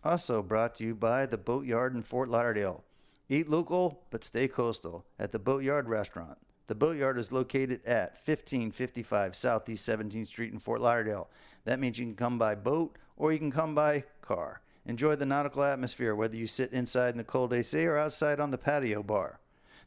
Also brought to you by the Boatyard in Fort Lauderdale. Eat local, but stay coastal at the Boatyard Restaurant. The Boatyard is located at 1555 Southeast 17th Street in Fort Lauderdale. That means you can come by boat or you can come by car. Enjoy the nautical atmosphere whether you sit inside in the cold AC or outside on the patio bar.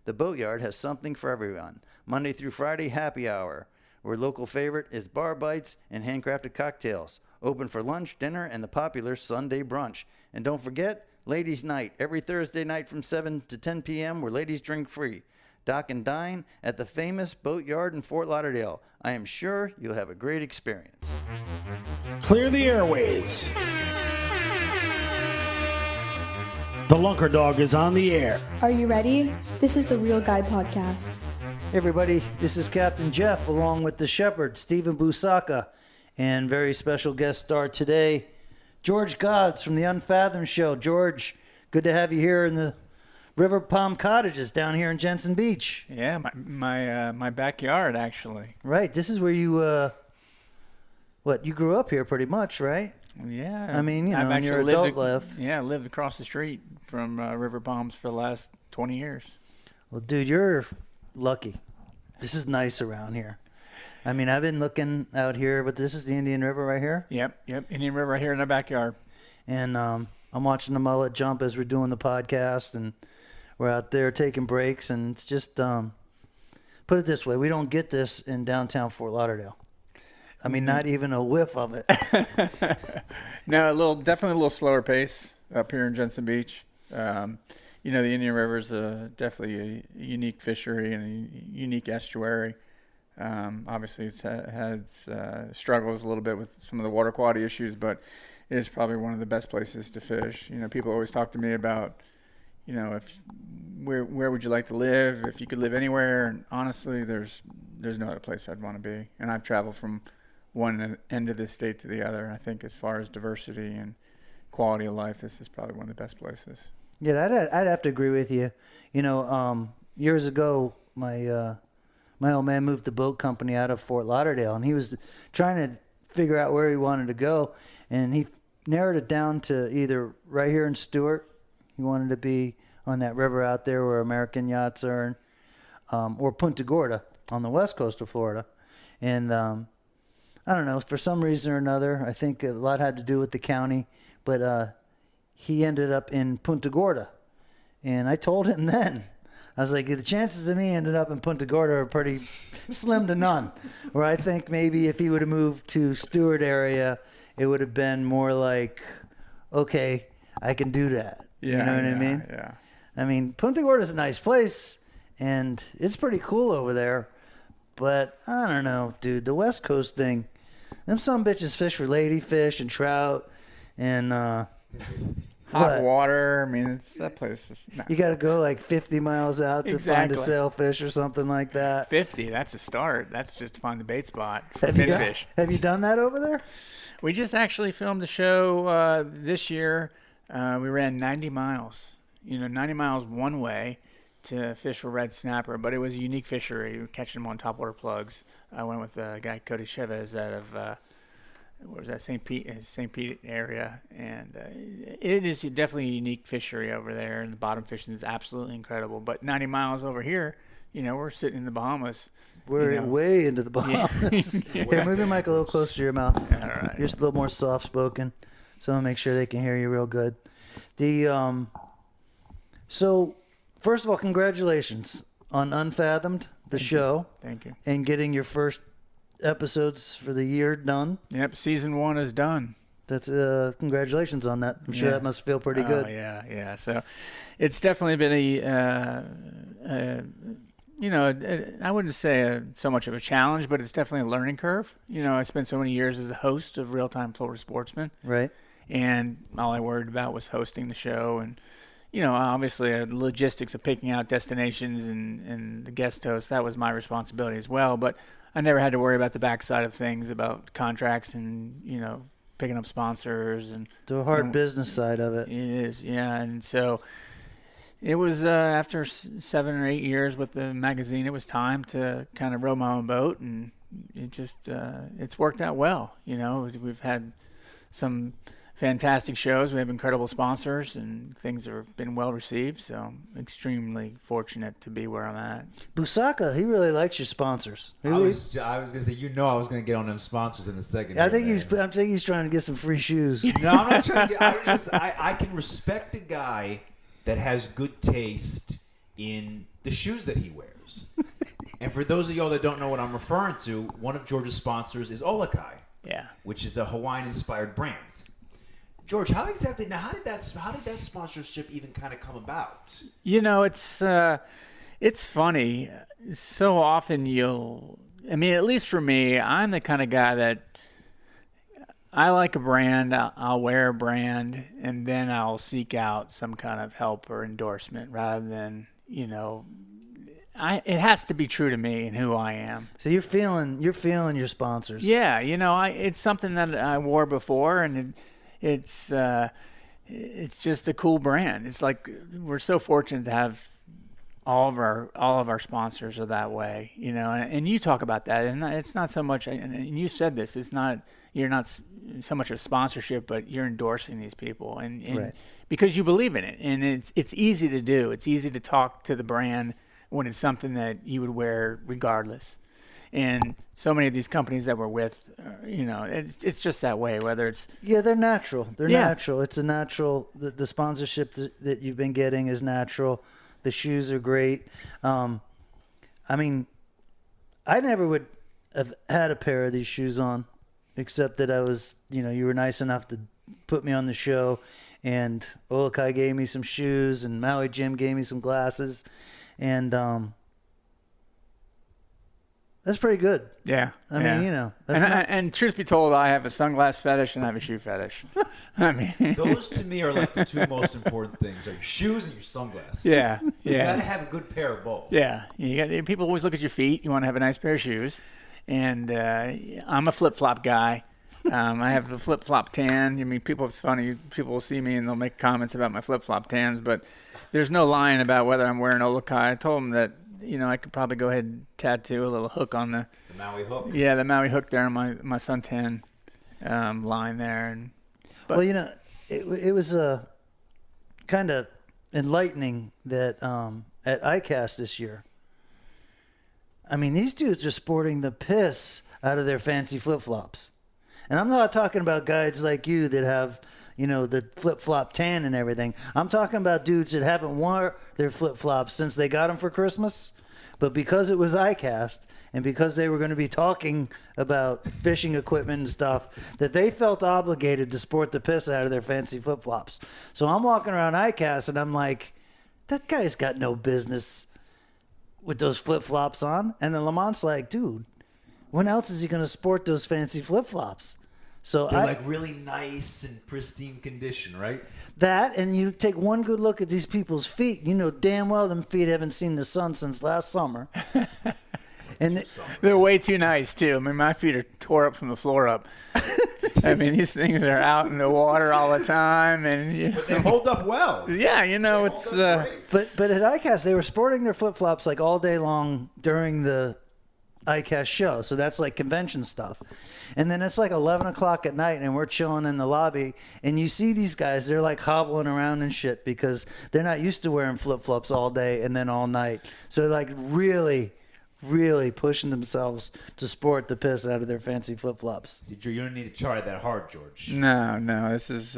The Boatyard has something for everyone. Monday through Friday, happy hour, where local favorite is bar bites and handcrafted cocktails. Open for lunch, dinner, and the popular Sunday brunch. And don't forget, Ladies' Night, every Thursday night from 7 to 10 p.m. where ladies drink free. Dock and dine at the famous Boatyard in Fort Lauderdale. I am sure you'll have a great experience. Clear the airways. The Lunkerdog is on the air. Are you ready? This is the Real Guy Podcast. Hey everybody, this is Captain Jeff along with the Sheppard, Stephen Busaka, and very special guest star today, George Gozdz from the UNFATHOMED show. George, good to have you here in the River Palm Cottages down here in Jensen Beach. Yeah, my backyard, actually. Right, this is where you, you grew up here pretty much, right? Yeah. I mean, I've in your adult life. Yeah, I lived across the street from River Palms for the last 20 years. Well, dude, you're lucky. This is nice around here. I mean, I've been looking out here, but this is the Indian River right here. Yep. Indian River right here in our backyard. And I'm watching the mullet jump as we're doing the podcast, and we're out there taking breaks, and it's just, put it this way, we don't get this in downtown Fort Lauderdale. I mean, not even a whiff of it. No, definitely a little slower pace up here in Jensen Beach. The Indian River is definitely a unique fishery and a unique estuary. Obviously, it's has struggles a little bit with some of the water quality issues, but it is probably one of the best places to fish. People always talk to me about, where would you like to live if you could live anywhere? And honestly, there's no other place I'd want to be. And I've traveled from one end of the state to the other. I think as far as diversity and quality of life, this is probably one of the best places. Yeah, I'd have to agree with you. Years ago, my old man moved the boat company out of Fort Lauderdale, and he was trying to figure out where he wanted to go, and he narrowed it down to either right here in Stewart. He wanted to be on that river out there where American yachts are, or Punta Gorda on the west coast of Florida. And I don't know, for some reason or another, I think a lot had to do with the county, but he ended up in Punta Gorda. And I told him then, I was like, the chances of me ending up in Punta Gorda are pretty slim to none. Where I think maybe if he would have moved to Stewart area, it would have been more like, okay, I can do that. Yeah, you know what I mean? Yeah. I mean, Punta Gorda is a nice place, and it's pretty cool over there. But I don't know, dude. The West Coast thing, them some bitches fish for ladyfish and trout and hot water. I mean, that place is... You got to go like 50 miles out to find a sailfish or something like that. 50, that's a start. That's just to find the bait spot for Have pinfish. Have you done that over there? We just actually filmed a show this year. We ran 90 miles. 90 miles one way to fish for red snapper, but it was a unique fishery. We were catching them on topwater plugs. I went with a guy, Cody Chavez, out of where was that, St. Pete area, and it is definitely a unique fishery over there, and the bottom fishing is absolutely incredible. But 90 miles over here, we're sitting in the Bahamas. We're way into the Bahamas. Yeah. Here, move your mic a little closer to your mouth. All right. You're just a little more soft-spoken, so I'll make sure they can hear you real good. So, first of all, congratulations on UNFATHOMED, the show. Thank you. And getting your first episodes for the year done. Yep, season 1 is done. That's congratulations on that. I'm sure that must feel pretty good. Yeah. So, it's definitely been I wouldn't say so much of a challenge, but it's definitely a learning curve. I spent so many years as a host of Real Time Florida Sportsman. Right. And all I worried about was hosting the show and, obviously the logistics of picking out destinations and the guest host, that was my responsibility as well. But I never had to worry about the backside of things, about contracts and, picking up sponsors. And the hard business side of it. It is, yeah. And so it was after 7 or 8 years with the magazine, it was time to kind of row my own boat. And it just, it's worked out well. We've had some fantastic shows. We have incredible sponsors, and things have been well received. So I'm extremely fortunate to be where I'm at. Busaka, he really likes your sponsors. I was gonna say, I was gonna get on them sponsors in a second. I think he's trying to get some free shoes. No, I'm not trying to get. I can respect a guy that has good taste in the shoes that he wears. And for those of y'all that don't know what I'm referring to, one of George's sponsors is Olakai. Yeah. Which is a Hawaiian-inspired brand. George, how did that sponsorship even kind of come about? It's funny. So often at least for me, I'm the kind of guy that I like a brand, I'll wear a brand, and then I'll seek out some kind of help or endorsement rather than, it has to be true to me and who I am. So you're feeling your sponsors. Yeah, it's something that I wore before, and it's just a cool brand. It's like we're so fortunate to have all of our sponsors are that way, and you talk about that, and it's not so much, and you said this, you're not so much a sponsorship, but you're endorsing these people, and right. Because you believe in it, and it's easy to do. It's easy to talk to the brand when it's something that you would wear regardless. And so many of these companies that we're with, it's just that way, whether it's... Yeah, they're natural. They're natural. It's a natural... The sponsorship that you've been getting is natural. The shoes are great. I never would have had a pair of these shoes on, except that I was, you were nice enough to put me on the show, and Olakai gave me some shoes, and Maui Jim gave me some glasses, and that's pretty good. Yeah. I mean, and truth be told, I have a sunglass fetish and I have a shoe fetish. Those to me are like the two most important things: are your shoes and your sunglasses. Yeah. You gotta have a good pair of both. Yeah. People always look at your feet. You want to have a nice pair of shoes, and I'm a flip flop guy. I have the flip flop tan. It's funny. People will see me and they'll make comments about my flip flop tans, but there's no lying about whether I'm wearing Olakai. I told them that I could probably go ahead and tattoo a little hook on the Maui hook. Yeah, the Maui hook there on my suntan line there. Well, it was kind of enlightening that at ICAST this year. I mean, these dudes are sporting the piss out of their fancy flip flops. And I'm not talking about guys like you that have, the flip-flop tan and everything. I'm talking about dudes that haven't worn their flip-flops since they got them for Christmas. But because it was ICAST and because they were going to be talking about fishing equipment and stuff, that they felt obligated to sport the piss out of their fancy flip-flops. So I'm walking around ICAST and I'm like, that guy's got no business with those flip-flops on. And then Lamont's like, dude, when else is he going to sport those fancy flip-flops? So they're like really nice and pristine condition, right? That, and you take one good look at these people's feet, damn well them feet haven't seen the sun since last summer. And they're way too nice, too. I mean, my feet are tore up from the floor up. I mean, these things are out in the water all the time. But they hold up well. Yeah, it's... But at ICAST, they were sporting their flip-flops like all day long during the ICAST show. So that's like convention stuff. And then it's like 11 o'clock at night and we're chilling in the lobby and you see these guys, they're like hobbling around and shit because they're not used to wearing flip-flops all day and then all night. So they're like really, really pushing themselves to sport the piss out of their fancy flip-flops. See, Drew, you don't need to try that hard, George. No, this is...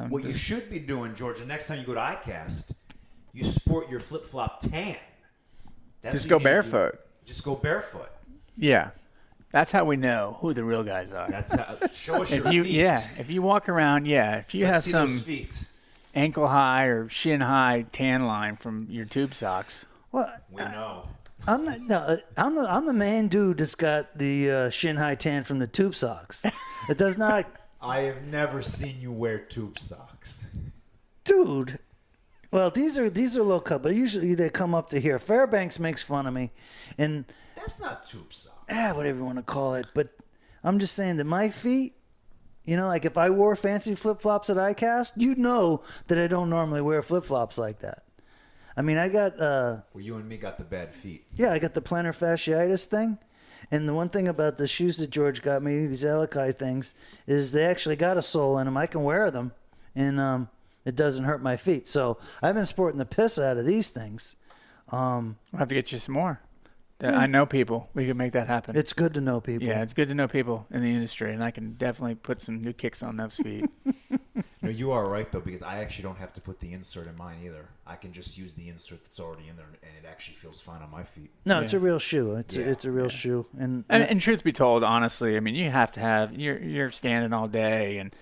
what you should be doing, George, the next time you go to ICAST, you sport your flip-flop tan. Just go barefoot. Just go barefoot. Yeah. That's how we know who the real guys are. That's how. Show us your feet. Yeah, if you walk around, if you have some ankle high or shin high tan line from your tube socks. Well, we know. I'm the main dude that's got the shin high tan from the tube socks. It does not. I have never seen you wear tube socks, dude. Well, these are low cut, but usually they come up to here. Fairbanks makes fun of me, and. That's not tube socks. Whatever you want to call it. But I'm just saying that my feet, like if I wore fancy flip-flops at ICAST, you'd know that I don't normally wear flip-flops like that. I mean, I got... you and me got the bad feet. Yeah, I got the plantar fasciitis thing. And the one thing about the shoes that George got me, these Alakai things, is they actually got a sole in them. I can wear them, and it doesn't hurt my feet. So I've been sporting the piss out of these things. We'll have to get you some more. I know people. We can make that happen. It's good to know people. Yeah, it's good to know people in the industry, and I can definitely put some new kicks on those feet. No, you are right, though, because I actually don't have to put the insert in mine either. I can just use the insert that's already in there, and it actually feels fine on my feet. No, it's a real shoe. It's a real shoe. And truth be told, honestly, I mean, you have to have you're standing all day, and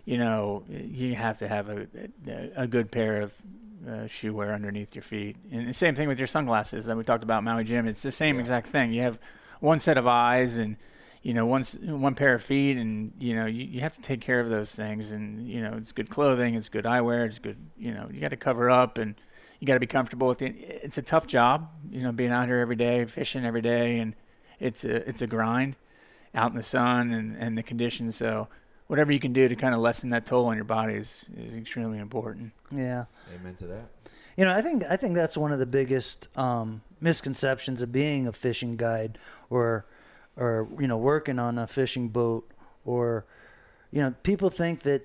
you have to have a good pair of shoe wear underneath your feet. And the same thing with your sunglasses that we talked about, Maui Jim. It's the same exact thing. You have one set of eyes and one pair of feet, and you have to take care of those things. And it's good clothing, it's good eyewear, it's good. You got to cover up, and you got to be comfortable with it. It's a tough job, being out here every day, fishing every day, and it's a grind out in the sun and the conditions. So whatever you can do to kind of lessen that toll on your body is extremely important. Yeah. Amen to that. I think that's one of the biggest misconceptions of being a fishing guide or working on a fishing boat, or people think that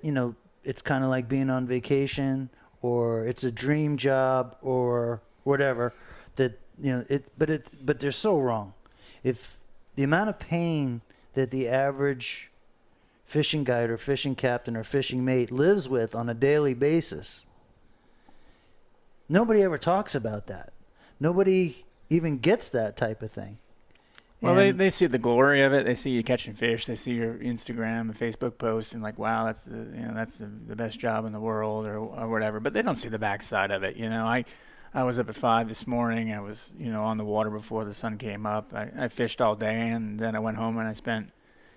it's kind of like being on vacation, or it's a dream job, or whatever, that but they're so wrong. If the amount of pain that the average fishing guide or fishing captain or fishing mate lives with on a daily basis, nobody ever talks about that. Nobody even gets that type of thing. Well, they see the glory of it. They see you catching fish. They see your Instagram and Facebook posts, and like, wow, that's the best job in the world, or whatever. But they don't see the backside of it. I was up at 5 this morning. I was on the water before the sun came up. I fished all day, and then I went home and I spent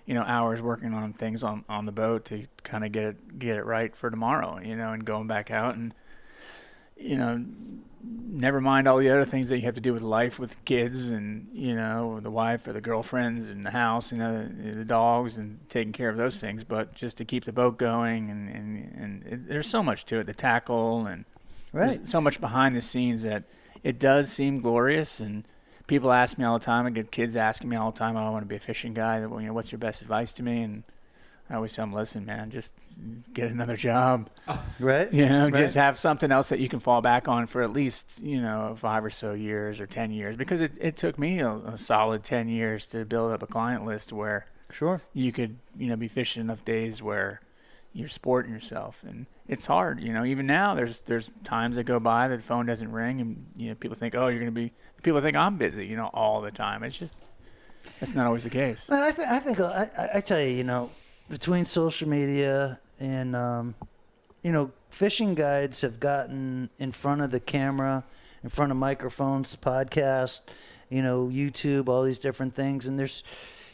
hours working on things on the boat to kind of get it right for tomorrow. And going back out and never mind all the other things that you have to do with life, with kids and the wife or the girlfriends and the house and the dogs and taking care of those things, but just to keep the boat going and there's so much to it, the tackle, and there's so much behind the scenes that it does seem glorious. And people ask me all the time, I get kids asking me all the time, I want to be a fishing guy, what's your best advice to me? And I always tell them, listen, man, just get another job. Right. Just have something else that you can fall back on for at least, 5 or so years or 10 years. Because it took me a solid 10 years to build up a client list where you could, be fishing enough days where you're sporting yourself. And it's hard. Even now there's times that go by that the phone doesn't ring, and, people think, oh, people think I'm busy, all the time. It's just, that's not always the case. I think I tell you, between social media and, fishing guides have gotten in front of the camera, in front of microphones, podcast, YouTube, all these different things. And there's,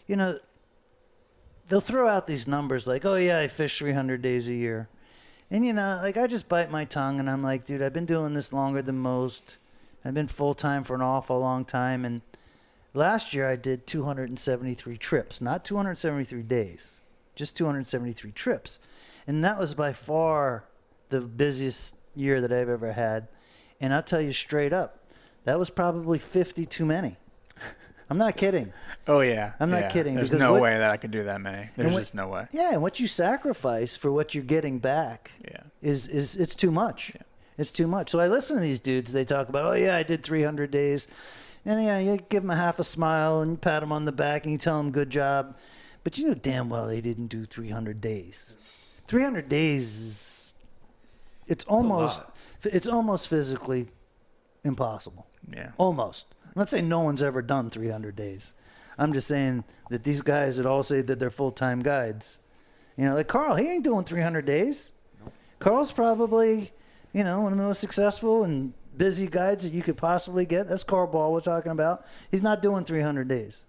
they'll throw out these numbers like, oh, yeah, I fish 300 days a year. And, I just bite my tongue and I'm like, dude, I've been doing this longer than most. I've been full-time for an awful long time. And last year I did 273 trips, not 273 days. Just 273 trips. And that was by far the busiest year that I've ever had. And I'll tell you straight up, that was probably 50 too many. I'm not kidding. Oh, yeah. I'm not kidding. There's no way that I could do that many. There's just no way. Yeah, and what you sacrifice for what you're getting back is it's too much. Yeah. It's too much. So I listen to these dudes. They talk about, oh, yeah, I did 300 days. And, you give them a half a smile and you pat them on the back and you tell them good job. But you know damn well they didn't do 300 days. 300 days, it's almost physically impossible. Yeah. Almost. I'm not saying no one's ever done 300 days. I'm just saying that these guys that all say that they're full-time guides, like Carl, he ain't doing 300 days. Nope. Carl's probably, one of the most successful and busy guides that you could possibly get. That's Carl Ball we're talking about. He's not doing 300 days.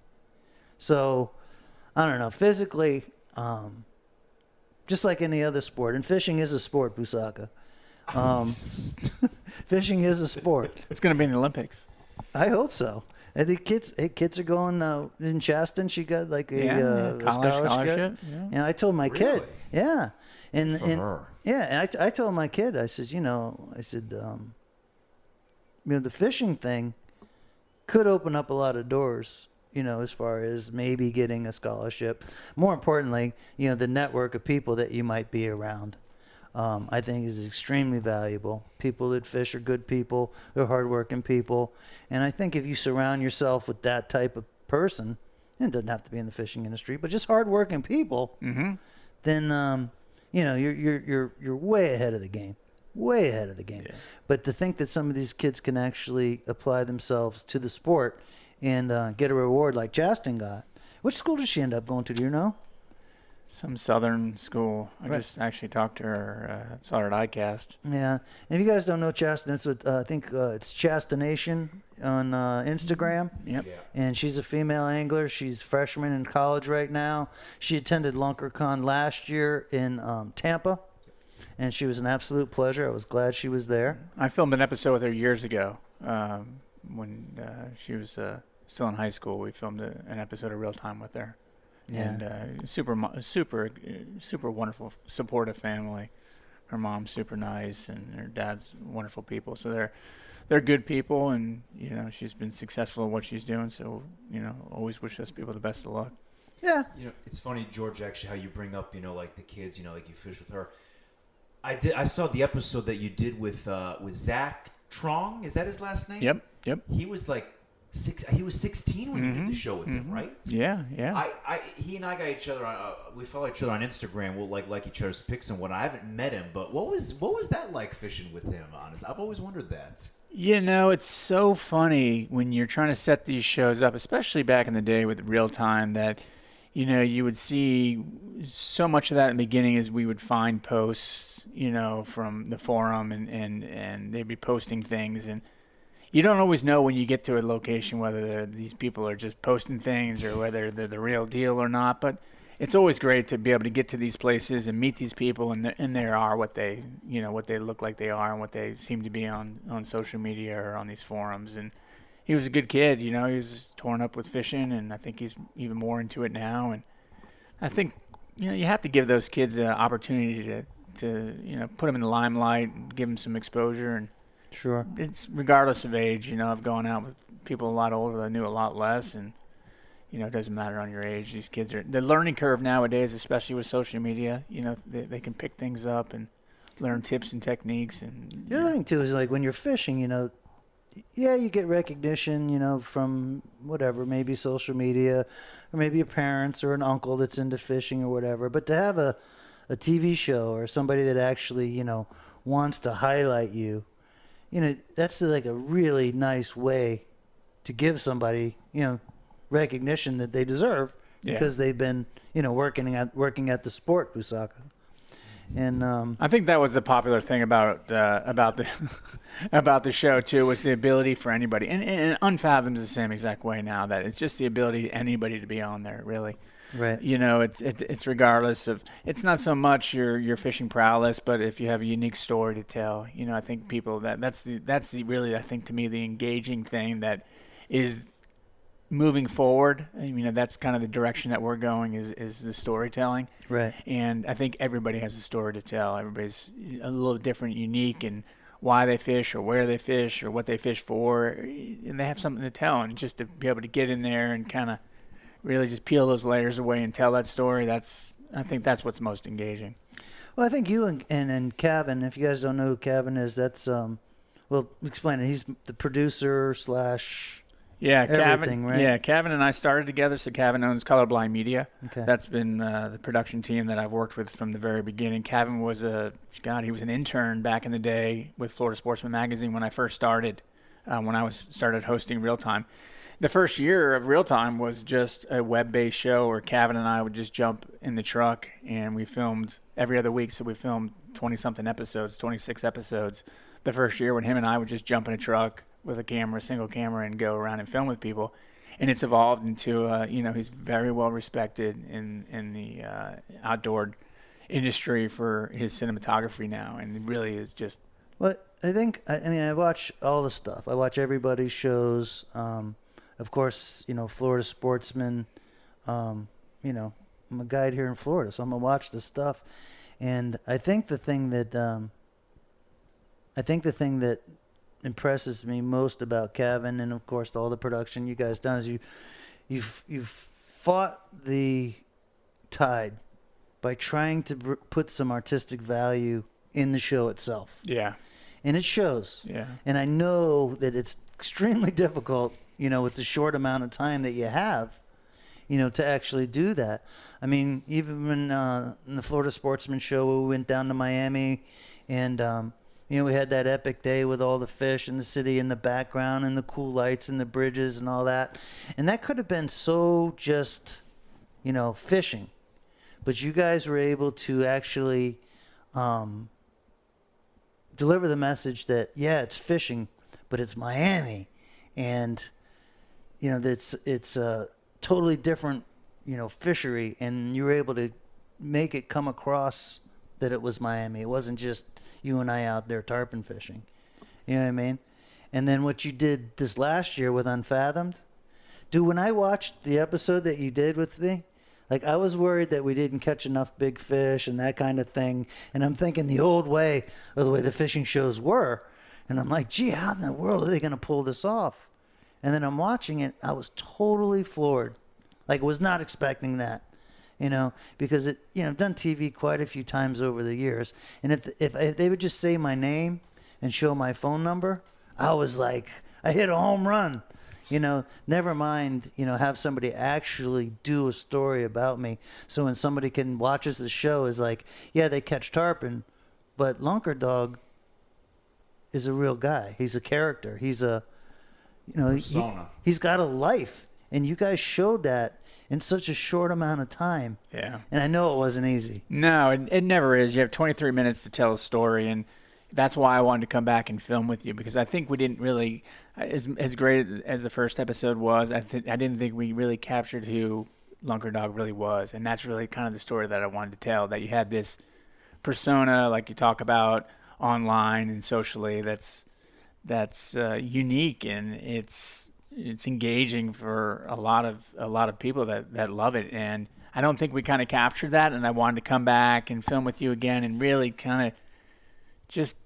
So I don't know. Physically, just like any other sport, and fishing is a sport, Busaka. Fishing is a sport. It's going to be in the Olympics. I hope so. And the kids are going in Shaston. She got like a scholarship. Yeah. And I told my kid, yeah, and her. Yeah, and I told my kid, I said, the fishing thing could open up a lot of doors as far as maybe getting a scholarship. More importantly, the network of people that you might be around, I think is extremely valuable. People that fish are good people, they're hardworking people. And I think if you surround yourself with that type of person, and it doesn't have to be in the fishing industry, but just hardworking people, then, you're way ahead of the game. Way ahead of the game. Yeah. But to think that some of these kids can actually apply themselves to the sport and get a reward like Chasten got. Which school did she end up going to? Do you know? Some southern school. I just actually talked to her, saw her at ICAST. Yeah. And if you guys don't know Chasten, it's I think it's Chastenation on Instagram. Yep. Yeah. And she's a female angler. She's a freshman in college right now. She attended LunkerCon last year in Tampa. And she was an absolute pleasure. I was glad she was there. I filmed an episode with her years ago when she was still in high school. We filmed an episode of Real Time with her. Yeah. And super wonderful, supportive family. Her mom's super nice, and her dad's wonderful people. So they're good people, and she's been successful at what she's doing. So always wish those people the best of luck. Yeah. It's funny, George, actually, how you bring up like the kids, like you fish with her. I saw the episode that you did with Zach Trong. Is that his last name? Yep. He was like he was 16 when you did the show with him, right? Yeah. He and I got each other. We follow each other on Instagram. We'll like each other's pics and what. I haven't met him, but what was that like fishing with him? Honest, I've always wondered that. It's so funny when you're trying to set these shows up, especially back in the day with Real Time, that you would see so much of that in the beginning as we would find posts, from the forum and they'd be posting things, and you don't always know when you get to a location whether these people are just posting things or whether they're the real deal or not. But it's always great to be able to get to these places and meet these people, and they are what they look like they are and what they seem to be on social media or on these forums. And he was a good kid, he was torn up with fishing, and I think he's even more into it now. And I think you have to give those kids an opportunity to put them in the limelight and give them some exposure. And Sure. It's regardless of age. I've gone out with people a lot older that knew a lot less, and it doesn't matter on your age. These kids the learning curve nowadays, especially with social media. They can pick things up and learn tips and techniques. And the other thing too is like when you're fishing, you get recognition, from whatever, maybe social media, or maybe your parents or an uncle that's into fishing or whatever. But to have a TV show or somebody that actually, wants to highlight you, that's like a really nice way to give somebody, recognition that they deserve because they've been, working at the sport, Busaka. And I think that was the popular thing about the about the show too, was the ability for anybody, and Unfathomed is the same exact way now, that it's just the ability of anybody to be on there, really. Right. It's regardless of, it's not so much your fishing prowess, but if you have a unique story to tell, I think people that's the really, I think, to me, the engaging thing that is moving forward. That's kind of the direction that we're going, is the storytelling. Right. And I think everybody has a story to tell. Everybody's a little different, unique, and why they fish or where they fish or what they fish for, and they have something to tell. And just to be able to get in there and kind of really just peel those layers away and tell that story, I think that's what's most engaging. Well, I think you and Kevin, if you guys don't know who Kevin is, that's well, explain it. He's the producer / everything, right? Yeah, Kevin and I started together. So Kevin owns Colorblind Media. Okay. That's been the production team that I've worked with from the very beginning. Kevin was he was an intern back in the day with Florida Sportsman Magazine when I first started, when I started hosting Real Time. The first year of Real Time was just a web-based show where Kevin and I would just jump in the truck, and we filmed every other week. So we filmed 20-something episodes, 26 episodes. The first year when him and I would just jump in a truck with a single camera, and go around and film with people. And it's evolved into, he's very well respected in the outdoor industry for his cinematography now. And it really is just. Well, I watch all the stuff. I watch everybody's shows. Of course, Florida Sportsman. I'm a guide here in Florida, so I'm going to watch the stuff. And I think the thing that impresses me most about Kevin, and of course all the production you guys done, is you've fought the tide by trying to put some artistic value in the show itself. Yeah. And it shows. Yeah. And I know that it's extremely difficult, with the short amount of time that you have, to actually do that. I mean, even when in the Florida Sportsman Show, we went down to Miami and, we had that epic day with all the fish and the city in the background and the cool lights and the bridges and all that. And that could have been so just, fishing. But you guys were able to actually deliver the message that, yeah, it's fishing, but it's Miami. And, it's a totally different, fishery. And you were able to make it come across that it was Miami. It wasn't just you and I out there tarpon fishing. You know what I mean? And then what you did this last year with Unfathomed. Dude, when I watched the episode that you did with me, like, I was worried that we didn't catch enough big fish and that kind of thing. And I'm thinking the old way, or the way the fishing shows were. And I'm like, gee, how in the world are they going to pull this off? And then I'm watching it. I was totally floored. Like, was not expecting that, because I've done TV quite a few times over the years. And if they would just say my name and show my phone number, I was like, I hit a home run. Never mind, have somebody actually do a story about me. So when somebody watches the show is like, yeah, they catch tarpon, but Lunkerdog is a real guy. He's a character. He's a, persona. He's got a life. And you guys showed that in such a short amount of time. Yeah. And I know it wasn't easy. No, it never is. You have 23 minutes to tell a story, and that's why I wanted to come back and film with you, because I think we didn't really, as great as the first episode was, I didn't think we really captured who Lunkerdog really was. And that's really kind of the story that I wanted to tell, that you had this persona, like you talk about online and socially, that's unique, and it's engaging for a lot of people that love it. And I don't think we kind of captured that, and I wanted to come back and film with you again and really kind of just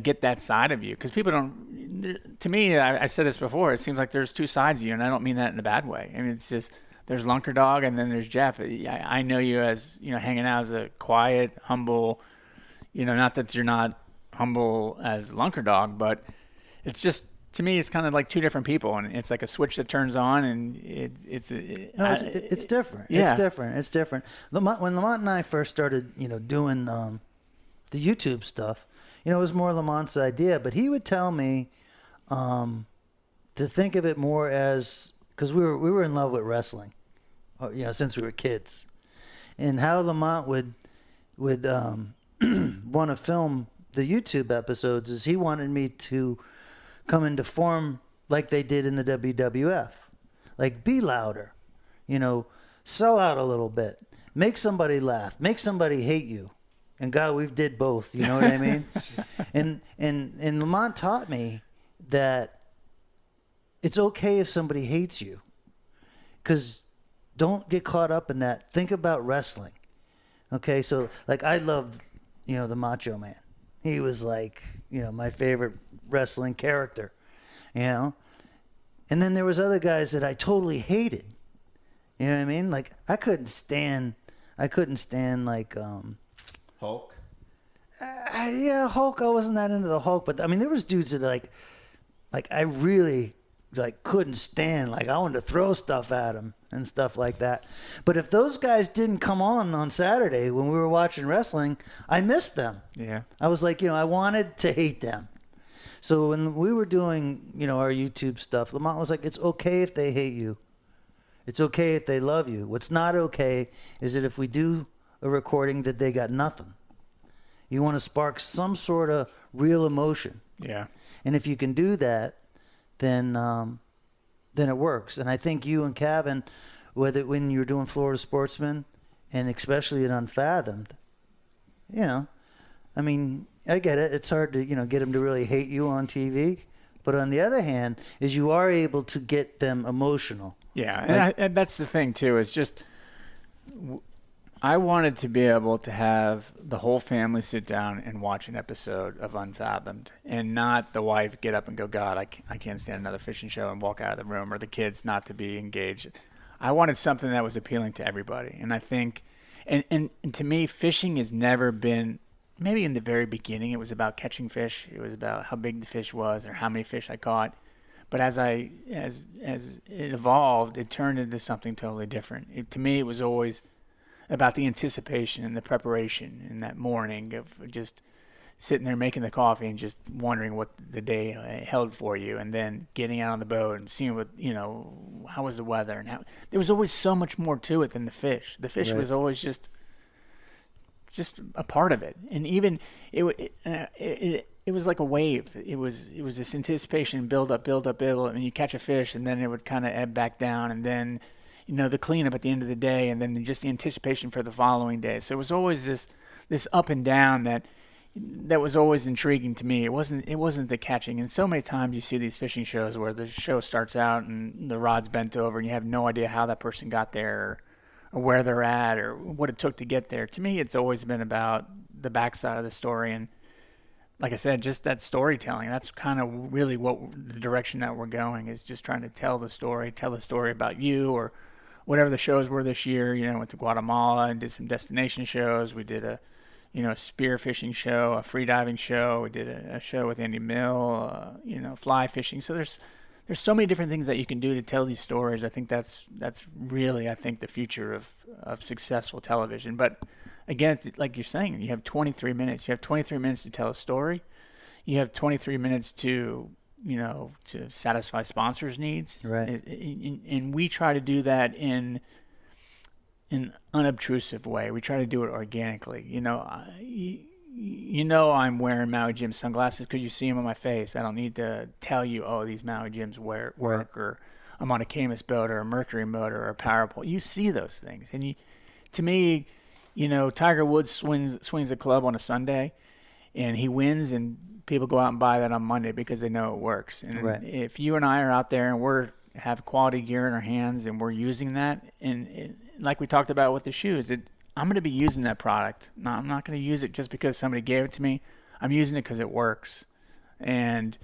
get that side of you, because people don't. To me, I said this before, it seems like there's two sides of you, and I don't mean that in a bad way. I mean, it's just there's Lunkerdog and then there's Jeff. I know you as hanging out as a quiet, humble, not that you're not humble as Lunkerdog, but it's just, to me, it's kind of like two different people, and it's like a switch that turns on, and it's different. Yeah. It's different. When Lamont and I first started, doing the YouTube stuff, it was more Lamont's idea, but he would tell me to think of it more as, because we were in love with wrestling, since we were kids, and how Lamont would want to film the YouTube episodes is he wanted me to come into form like they did in the WWF. Like, be louder, sell out a little bit, make somebody laugh, make somebody hate you. And God, we've did both, you know what I mean? and Lamont taught me that it's okay if somebody hates you, because don't get caught up in that. Think about wrestling. Okay, so like, I loved, the Macho Man. He was like, my favorite wrestling character, And then there was other guys that I totally hated. You know what I mean? Like, I couldn't stand like, Hulk? yeah, Hulk. I wasn't that into the Hulk, but I mean, there was dudes that like I really couldn't stand. Like, I wanted to throw stuff at him and stuff like that. But if those guys didn't come on Saturday when we were watching wrestling, I missed them. Yeah. I was like, I wanted to hate them. So when we were doing, our YouTube stuff, Lamont was like, it's okay if they hate you. It's okay if they love you. What's not okay is that if we do a recording that they got nothing. You want to spark some sort of real emotion. Yeah. And if you can do that, then it works. And I think you and Kevin, when you're doing Florida Sportsman, and especially at Unfathomed, I mean, I get it. It's hard to, get them to really hate you on TV. But on the other hand, is you are able to get them emotional. Yeah, and that's the thing too. Is just I wanted to be able to have the whole family sit down and watch an episode of Unfathomed, and not the wife get up and go, God, I can't stand another fishing show, and walk out of the room, or the kids not to be engaged. I wanted something that was appealing to everybody. And I think, and to me, fishing has never been, maybe in the very beginning, it was about catching fish. It was about how big the fish was or how many fish I caught. But as it evolved, it turned into something totally different. To me, it was always about the anticipation and the preparation in that morning of just sitting there making the coffee and just wondering what the day held for you, and then getting out on the boat and seeing what, how was the weather, and how there was always so much more to it than the fish. The fish was always just a part of it. And even it was like a wave. It was this anticipation, build up, and you catch a fish, and then it would kind of ebb back down, and then the cleanup at the end of the day, and then just the anticipation for the following day. So it was always this up and down that was always intriguing to me. It wasn't the catching. And so many times you see these fishing shows where the show starts out and the rod's bent over and you have no idea how that person got there, or where they're at, or what it took to get there. To me, it's always been about the backside of the story. And like I said, just that storytelling, that's kind of really the direction that we're going, is just trying to tell the story about you, or whatever the shows were this year. Went to Guatemala and did some destination shows. We did a spear fishing show, a free diving show. We did a show with Andy Mill, fly fishing. So there's so many different things that you can do to tell these stories. I think that's really, the future of successful television. But again, like you're saying, you have 23 minutes. You have 23 minutes to tell a story. You have 23 minutes to satisfy sponsors' needs. Right. And we try to do that in an unobtrusive way. We try to do it organically. I'm wearing Maui Jim sunglasses because you see them on my face. I don't need to tell you, these Maui Jims work, or I'm on a Camus boat or a Mercury motor or a power pole. You see those things. And to me, Tiger Woods swings a club on a Sunday, and he wins, and people go out and buy that on Monday because they know it works. And if you and I are out there and we have quality gear in our hands and we're using that, and like we talked about with the shoes, I'm going to be using that product. No, I'm not going to use it just because somebody gave it to me. I'm using it because it works. And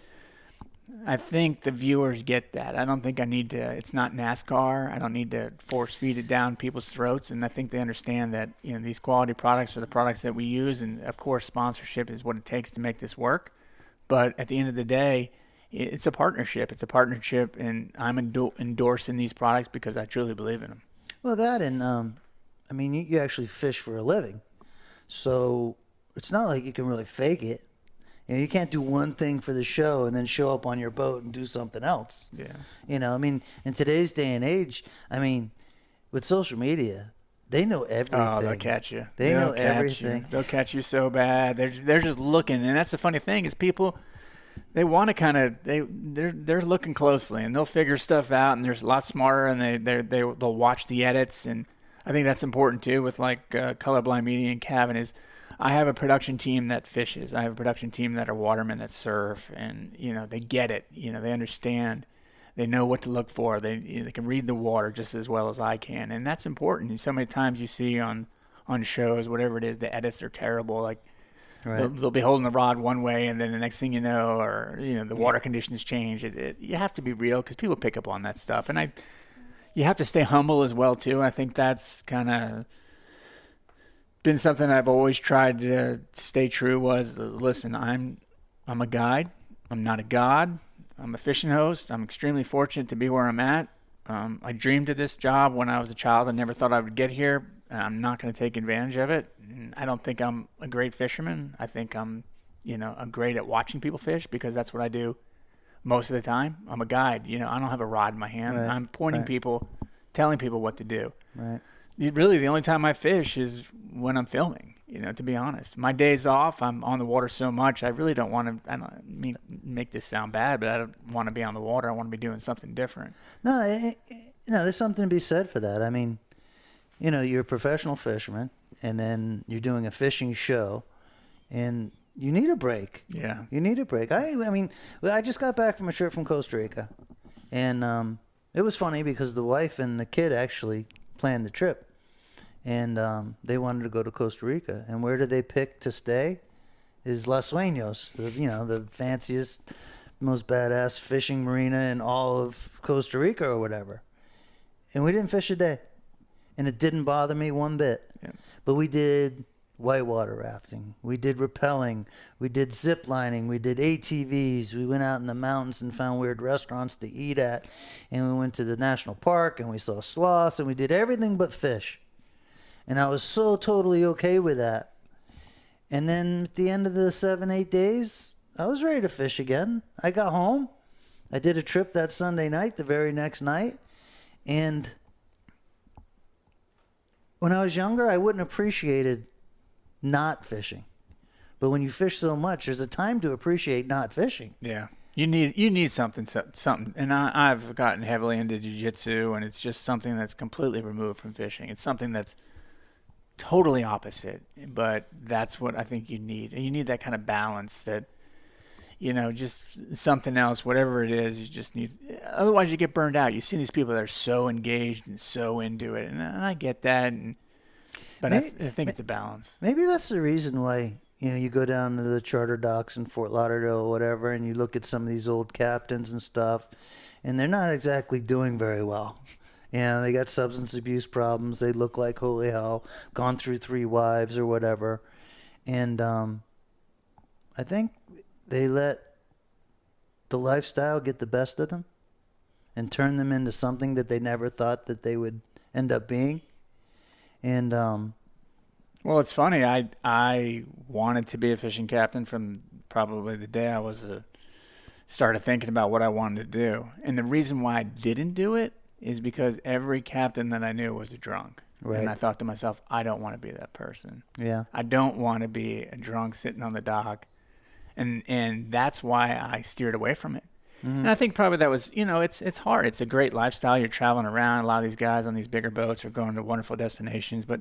I think the viewers get that. I don't think I need to, it's not NASCAR. I don't need to force feed it down people's throats. And I think they understand that, these quality products are the products that we use. And of course, sponsorship is what it takes to make this work. But at the end of the day, it's a partnership. It's a partnership. And I'm endorsing these products because I truly believe in them. Well, that, and you actually fish for a living, so it's not like you can really fake it. You can't do one thing for the show and then show up on your boat and do something else. Yeah. In today's day and age, with social media, they know everything. Oh, they'll catch you. They'll catch everything. They'll catch you so bad. They're just looking, and that's the funny thing is people. They want to kind of they're looking closely, and they'll figure stuff out, and they're a lot smarter, and they'll watch the edits, and I think that's important too with like Colorblind Media and Kevin. Is I have a production team that fishes. I have a production team that are watermen that surf, and they get it. They understand. They know what to look for. They can read the water just as well as I can, and that's important. And so many times you see on shows, whatever it is, the edits are terrible. Like. Right. They'll be holding the rod one way, and then the next thing you know, or the water conditions change. You have to be real because people pick up on that stuff, and you have to stay humble as well too. I think that's kind of been something I've always tried to stay true. Was listen, I'm a guide. I'm not a god. I'm a fishing host. I'm extremely fortunate to be where I'm at. I dreamed of this job when I was a child. I never thought I would get here. I'm not going to take advantage of it. I don't think I'm a great fisherman. I think I'm great at watching people fish because that's what I do most of the time. I'm a guide. I don't have a rod in my hand. Right. I'm pointing people, telling people what to do. Right. Really, the only time I fish is when I'm filming, to be honest. My days off, I'm on the water so much, I really don't want to, make this sound bad, but I don't want to be on the water. I want to be doing something different. No, there's something to be said for that. You're a professional fisherman, and then you're doing a fishing show, and you need a break. Yeah. You need a break. I just got back from a trip from Costa Rica, and it was funny because the wife and the kid actually planned the trip. and they wanted to go to Costa Rica. And where did they pick to stay? Is Los Sueños, the fanciest, most badass fishing marina in all of Costa Rica or whatever. And we didn't fish a day, and it didn't bother me one bit. Yeah. But we did whitewater rafting, we did rappelling, we did zip lining, we did ATVs, we went out in the mountains and found weird restaurants to eat at, and we went to the national park and we saw sloths, and we did everything but fish. And I was so totally okay with that. And then at the end of the 7-8 days, I was ready to fish again. I got home, I did a trip that Sunday night, the very next night, and when I was younger, I wouldn't appreciated not fishing. But when you fish so much, there's a time to appreciate not fishing. Yeah. You need something. And I've gotten heavily into jiu-jitsu, and it's just something that's completely removed from fishing. It's something that's totally opposite, but that's what I think you need. And you need that kind of balance that, just something else, whatever it is, you just need. Otherwise, you get burned out. You see these people that are so engaged and so into it, and I get that. But I think it's a balance. Maybe that's the reason why you go down to the charter docks in Fort Lauderdale or whatever, and you look at some of these old captains and stuff, and they're not exactly doing very well. They got substance abuse problems. They look like holy hell, gone through 3 wives or whatever, and I think they let the lifestyle get the best of them and turn them into something that they never thought that they would end up being. And well, it's funny. I wanted to be a fishing captain from probably the day I started thinking about what I wanted to do. And the reason why I didn't do it is because every captain that I knew was a drunk. Right. And I thought to myself, I don't want to be that person. Yeah. I don't want to be a drunk sitting on the dock. And that's why I steered away from it. Mm-hmm. And I think probably that was, it's hard. It's a great lifestyle. You're traveling around. A lot of these guys on these bigger boats are going to wonderful destinations, but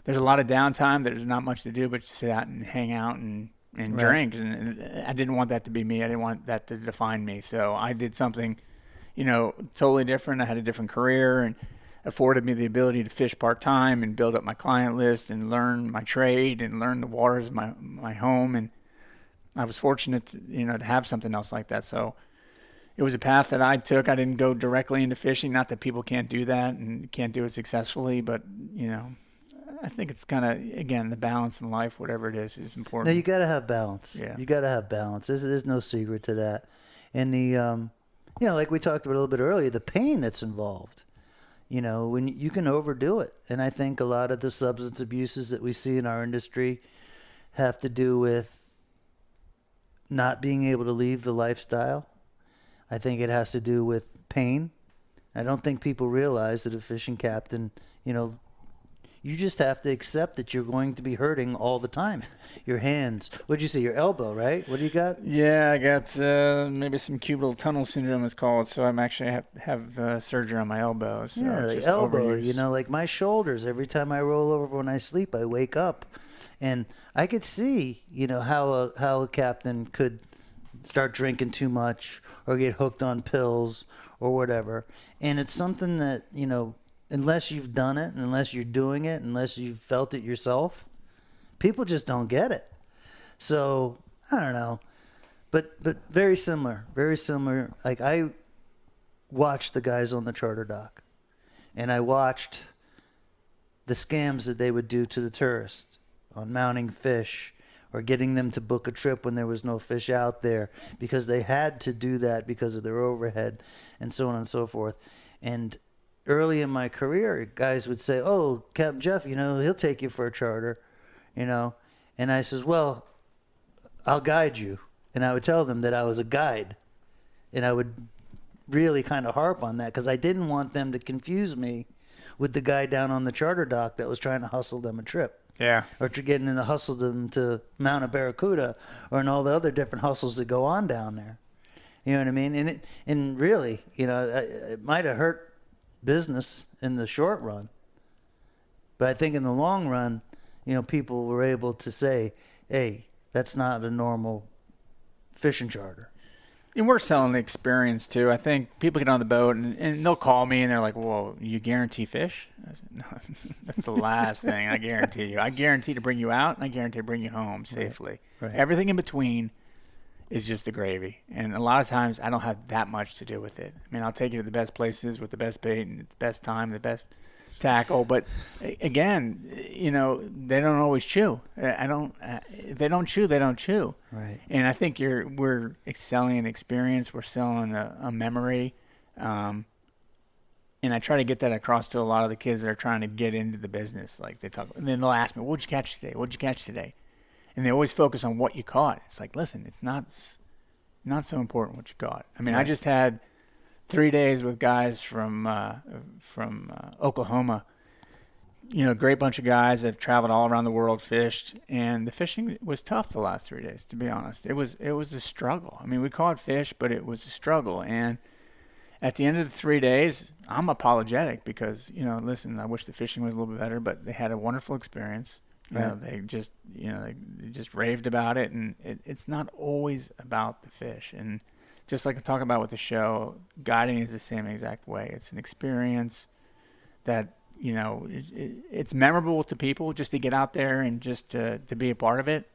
there's a lot of downtime. There's not much to do but sit out and hang out and right. drink. And I didn't want that to be me. I didn't want that to define me. So I did something, totally different. I had a different career and afforded me the ability to fish part-time and build up my client list and learn my trade and learn the waters of my home. And I was fortunate to, to have something else like that. So it was a path that I took. I didn't go directly into fishing. Not that people can't do that and can't do it successfully, but, I think it's kind of, again, the balance in life, whatever it is important. No, you got to have balance. Yeah. You got to have balance. There's no secret to that. And the, like we talked about a little bit earlier, the pain that's involved, when you can overdo it. And I think a lot of the substance abuses that we see in our industry have to do with not being able to leave the lifestyle. I think it has to do with pain. I don't think people realize that a fishing captain, you just have to accept that you're going to be hurting all the time. Your hands. What'd you say? Your elbow, right? What do you got? Yeah, I got maybe some cubital tunnel syndrome is called. So I'm actually have surgery on my elbow. So yeah, the elbow. Like my shoulders. Every time I roll over when I sleep, I wake up, and I could see, how a captain could start drinking too much or get hooked on pills or whatever. And it's something that, unless you've done it, unless you're doing it, unless you've felt it yourself, people just don't get it. So, I don't know. But very similar. Like, I watched the guys on the charter dock, and I watched the scams that they would do to the tourists on mounting fish or getting them to book a trip when there was no fish out there because they had to do that because of their overhead and so on and so forth. And early in my career, guys would say, "Oh, Captain Jeff, he'll take you for a charter, And I says, "Well, I'll guide you." And I would tell them that I was a guide. And I would really kind of harp on that because I didn't want them to confuse me with the guy down on the charter dock that was trying to hustle them a trip. Yeah. Or to getting in to hustle them to mount a barracuda or in all the other different hustles that go on down there. You know what I mean? And really, it might have hurt business in the short run. But I think in the long run, people were able to say, hey, that's not a normal fishing charter. And we're selling the experience too. I think people get on the boat and they'll call me and they're like, "Well, you guarantee fish?" I said, "No, that's the last thing I guarantee you. I guarantee to bring you out and I guarantee to bring you home safely. Right. Everything in between is just the gravy. And a lot of times I don't have that much to do with it. I mean, I'll take you to the best places with the best bait and the best time, the best tackle. But again, they don't always chew. If they don't chew, they don't chew. Right. And I think we're selling an experience. We're selling a memory. And I try to get that across to a lot of the kids that are trying to get into the business. Like they talk, and then they'll ask me, "What'd you catch today? What'd you catch today?" And they always focus on what you caught. It's like, listen, it's not so important what you caught. I mean, right. I just had 3 days with guys from Oklahoma. Great bunch of guys that have traveled all around the world, fished, and the fishing was tough the last 3 days. To be honest, it was a struggle. I mean, we caught fish, but it was a struggle. And at the end of the 3 days, I'm apologetic because listen, I wish the fishing was a little bit better, but they had a wonderful experience. They just raved about it, and it's not always about the fish. And just like I talk about with the show, guiding is the same exact way. It's an experience that it's memorable to people just to get out there and just to be a part of it.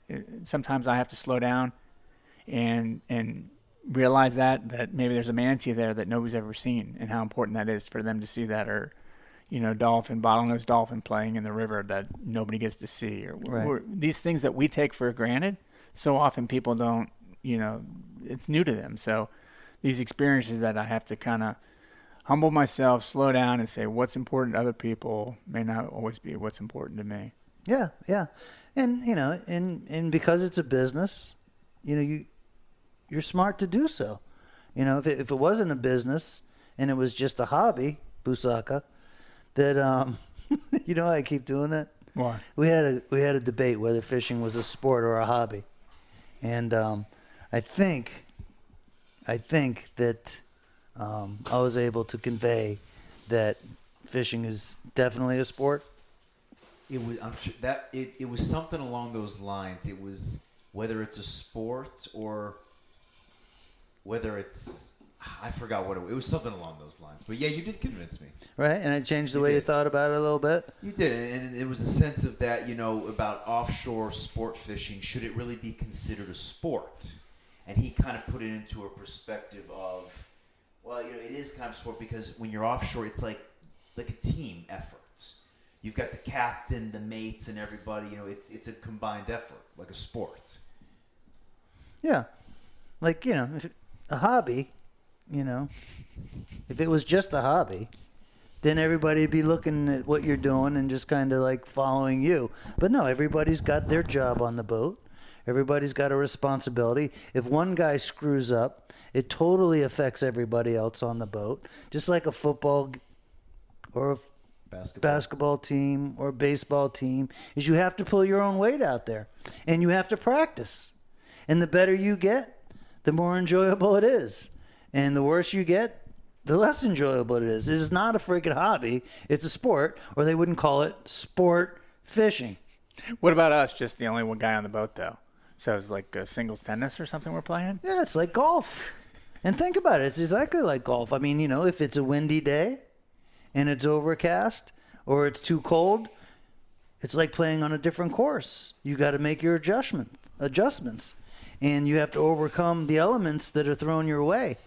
Sometimes I have to slow down and realize that maybe there's a manatee there that nobody's ever seen, and how important that is for them to see that, or bottlenose dolphin playing in the river that nobody gets to see, or right. These things that we take for granted. So often people don't, it's new to them. So these experiences that I have to kind of humble myself, slow down, and say what's important to other people may not always be what's important to me. Yeah, yeah, and and because it's a business, you're smart to do so. If it wasn't a business and it was just a hobby, Busaka, that I keep doing it. Why? We had a debate whether fishing was a sport or a hobby, and I think that I was able to convey that fishing is definitely a sport. I'm sure that it was something along those lines. It was whether it's a sport or whether it's, I forgot what it was something along those lines. But yeah, you did convince me. Right, and I changed the way you thought about it a little bit. You did, and it was a sense of that, about offshore sport fishing. Should it really be considered a sport? And he kind of put it into a perspective of, well, it is kind of sport because when you're offshore, it's like a team effort. You've got the captain, the mates, and everybody. It's a combined effort, like a sport. Yeah, if a hobby. If it was just a hobby, then everybody'd be looking at what you're doing and just kind of like following you. But no, everybody's got their job on the boat. Everybody's got a responsibility. If one guy screws up, it totally affects everybody else on the boat. Just like a football or a basketball team or a baseball team, is you have to pull your own weight out there and you have to practice. And the better you get, the more enjoyable it is. And the worse you get, the less enjoyable it is. It is not a freaking hobby. It's a sport, or they wouldn't call it sport fishing. What about us, just the only one guy on the boat, though? So it's like singles tennis or something we're playing? Yeah, it's like golf. And think about it. It's exactly like golf. I mean, if it's a windy day and it's overcast or it's too cold, it's like playing on a different course. You got to make your adjustments. And you have to overcome the elements that are thrown your way.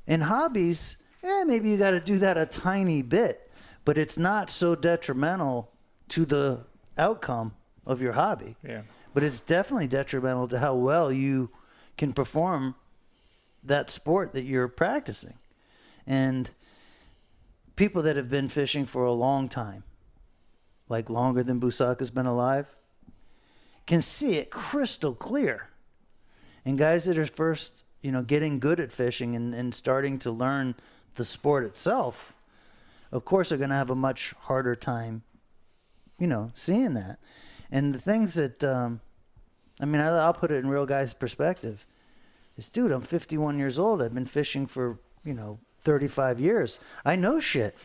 In hobbies, maybe you got to do that a tiny bit, but it's not so detrimental to the outcome of your hobby. Yeah. But it's definitely detrimental to how well you can perform that sport that you're practicing. And people that have been fishing for a long time, like longer than Busaka's been alive, can see it crystal clear. And guys that are first getting good at fishing and starting to learn the sport itself, of course, are going to have a much harder time, seeing that. And the things that, I'll put it in real guy's perspective. Is, dude, I'm 51 years old. I've been fishing for, 35 years. I know shit.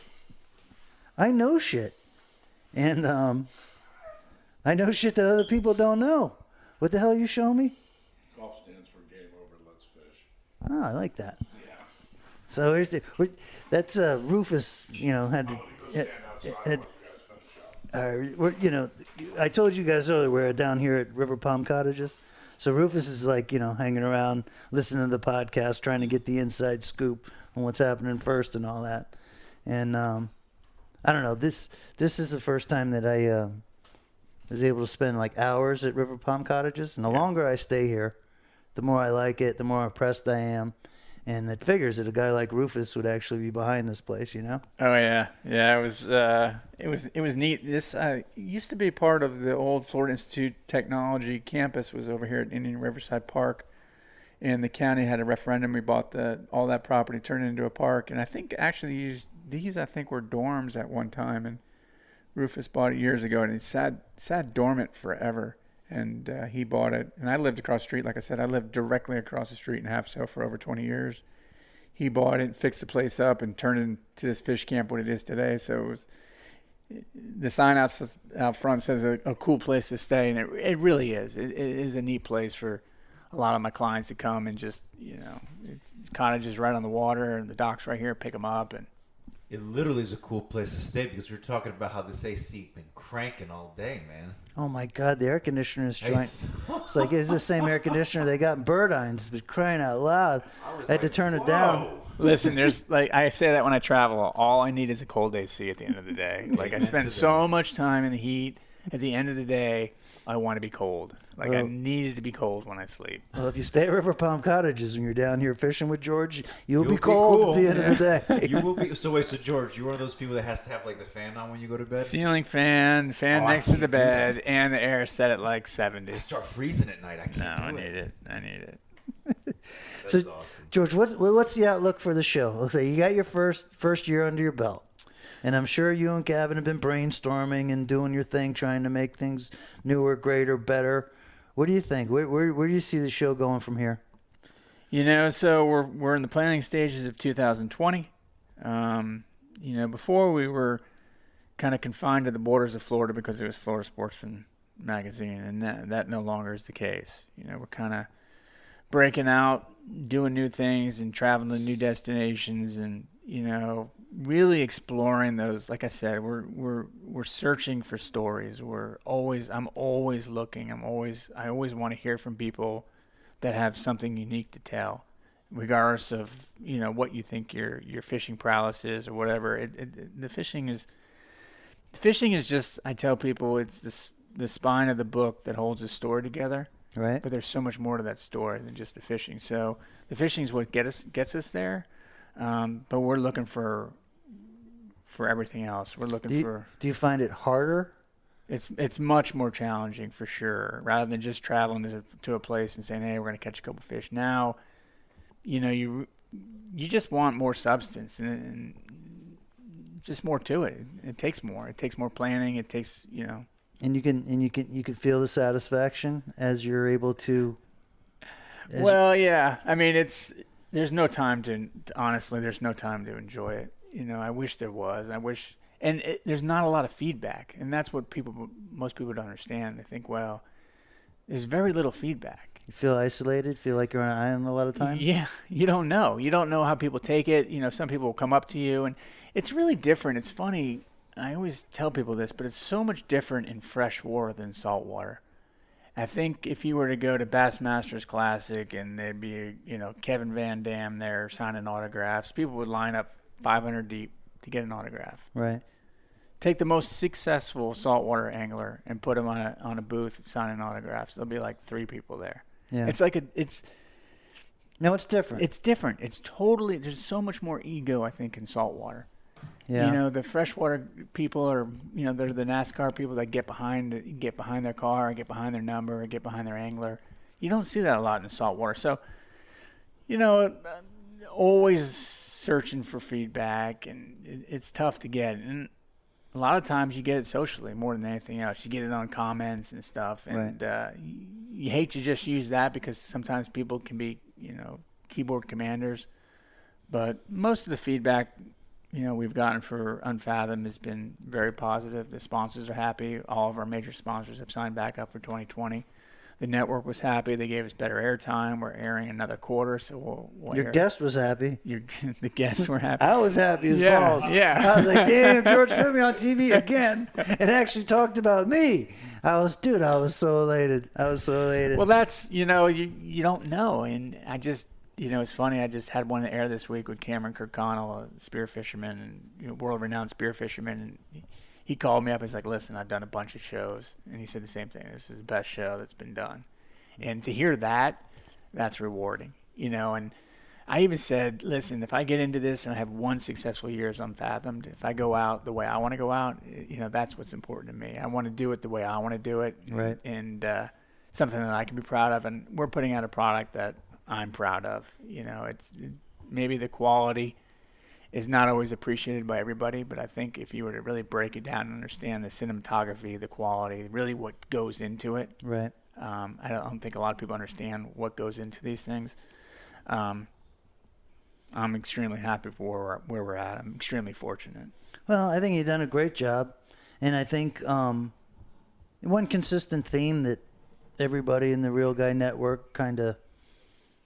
And I know shit that other people don't know. What the hell you show me? Golf stands for game over, let's fish. Oh, I like that. So that's Rufus. I told you guys earlier we're down here at River Palm Cottages. So Rufus is hanging around, listening to the podcast, trying to get the inside scoop on what's happening first and all that. And I don't know. This is the first time that I was able to spend hours at River Palm Cottages. And the longer I stay here, the more I like it, the more impressed I am. And it figures that a guy like Rufus would actually be behind this place, Oh yeah. It was neat. This used to be part of the old Florida Institute Technology campus. Was over here at Indian Riverside Park, and the county had a referendum. We bought all that property, turned it into a park, and I think actually these were dorms at one time. And Rufus bought it years ago, and it sat dormant forever. And he bought it, and I lived across the street. Like I said, I lived directly across the street and have so for over 20 years. He bought it, fixed the place up, and turned it into this fish camp what it is today. So the sign out front says a cool place to stay, and it really is. It is a neat place for a lot of my clients to come and just, it's cottages right on the water, and the dock's right here, pick them up. And it literally is a cool place to stay because we're talking about how this AC been cranking all day, man. Oh my God, the air conditioner is giant. It's it's the same air conditioner they got in Burdines. It's been crying out loud. I had to turn it down. Listen, there's I say that when I travel, all I need is a cold AC at the end of the day. I spend so much time in the heat. At the end of the day, I want to be cold. I need to be cold when I sleep. Well, if you stay at River Palm Cottages when you're down here fishing with George, you'll be cold at the end of the day. You will be. So George, you're one of those people that has to have the fan on when you go to bed? Ceiling fan next to the bed, and the air set at 70. I start freezing at night. I can't I need it. That's awesome. George, what's the outlook for the show? Looks like you got your first year under your belt. And I'm sure you and Gavin have been brainstorming and doing your thing, trying to make things newer, greater, better. What do you think? Where do you see the show going from here? So we're in the planning stages of 2020. Before we were kind of confined to the borders of Florida because it was Florida Sportsman magazine, and that no longer is the case. We're kind of breaking out, doing new things, and traveling to new destinations, and really exploring those. Like I said, we're searching for stories. I'm always looking. I always want to hear from people that have something unique to tell, regardless of what you think your fishing prowess is or whatever. The fishing is just, I tell people, it's the spine of the book that holds the story together. Right. But there's so much more to that story than just the fishing. So the fishing is what gets us there. But we're looking for everything else. We're looking for. Do you find it harder? It's much more challenging for sure. Rather than just traveling to a place and saying, "Hey, we're going to catch a couple fish." Now, you just want more substance and just more to it. It takes more. It takes more planning. It takes And you can feel the satisfaction as you're able to. Well, yeah. I mean, there's no time to honestly. There's no time to enjoy it. I wish there was. There's not a lot of feedback, and that's what most people don't understand. They think, well, there's very little feedback. You feel isolated. Feel like you're on an island a lot of times. Yeah, you don't know. You don't know how people take it. Some people will come up to you, and it's really different. It's funny. I always tell people this, but it's so much different in fresh water than salt water. I think if you were to go to Bassmasters Classic and there'd be, Kevin Van Dam there signing autographs, people would line up 500 deep to get an autograph. Right. Take the most successful saltwater angler and put him on a booth signing autographs. There'll be 3 people there. Yeah. No, it's different. It's different. It's totally. There's so much more ego, I think, in saltwater. Yeah. The freshwater people are, they're the NASCAR people that get behind their car, get behind their number, get behind their angler. You don't see that a lot in the saltwater. So, always searching for feedback, and it's tough to get. And a lot of times you get it socially more than anything else. You get it on comments and stuff, and you hate to just use that because sometimes people can be, keyboard commanders. But most of the feedback we've gotten for Unfathomed has been very positive. The sponsors are happy. All of our major sponsors have signed back up for 2020. The network was happy. They gave us better airtime. We're airing another quarter, so we'll Your air. guest was happy. The guests were happy. I was happy as Yeah, balls. yeah. I was like, damn, George put me on TV again and actually talked about me. I was so elated. Well, that's, you don't know. And I just, it's funny. I just had one air this week with Cameron Kirkconnell, a spear fisherman and world-renowned spear fisherman. And he called me up. He's like, listen, I've done a bunch of shows. And he said the same thing. This is the best show that's been done. And to hear that, that's rewarding, And I even said, listen, if I get into this and I have one successful year as Unfathomed, if I go out the way I want to go out, that's what's important to me. I want to do it the way I want to do it. Right. And something that I can be proud of. And we're putting out a product that I'm proud of. Maybe the quality is not always appreciated by everybody, but I think if you were to really break it down and understand the cinematography, the quality, really what goes into it. Right. I don't think a lot of people understand what goes into these things. I'm extremely happy for where we're at. I'm extremely fortunate. Well, I think you've done a great job. And I think one consistent theme that everybody in the Real Guy Network kind of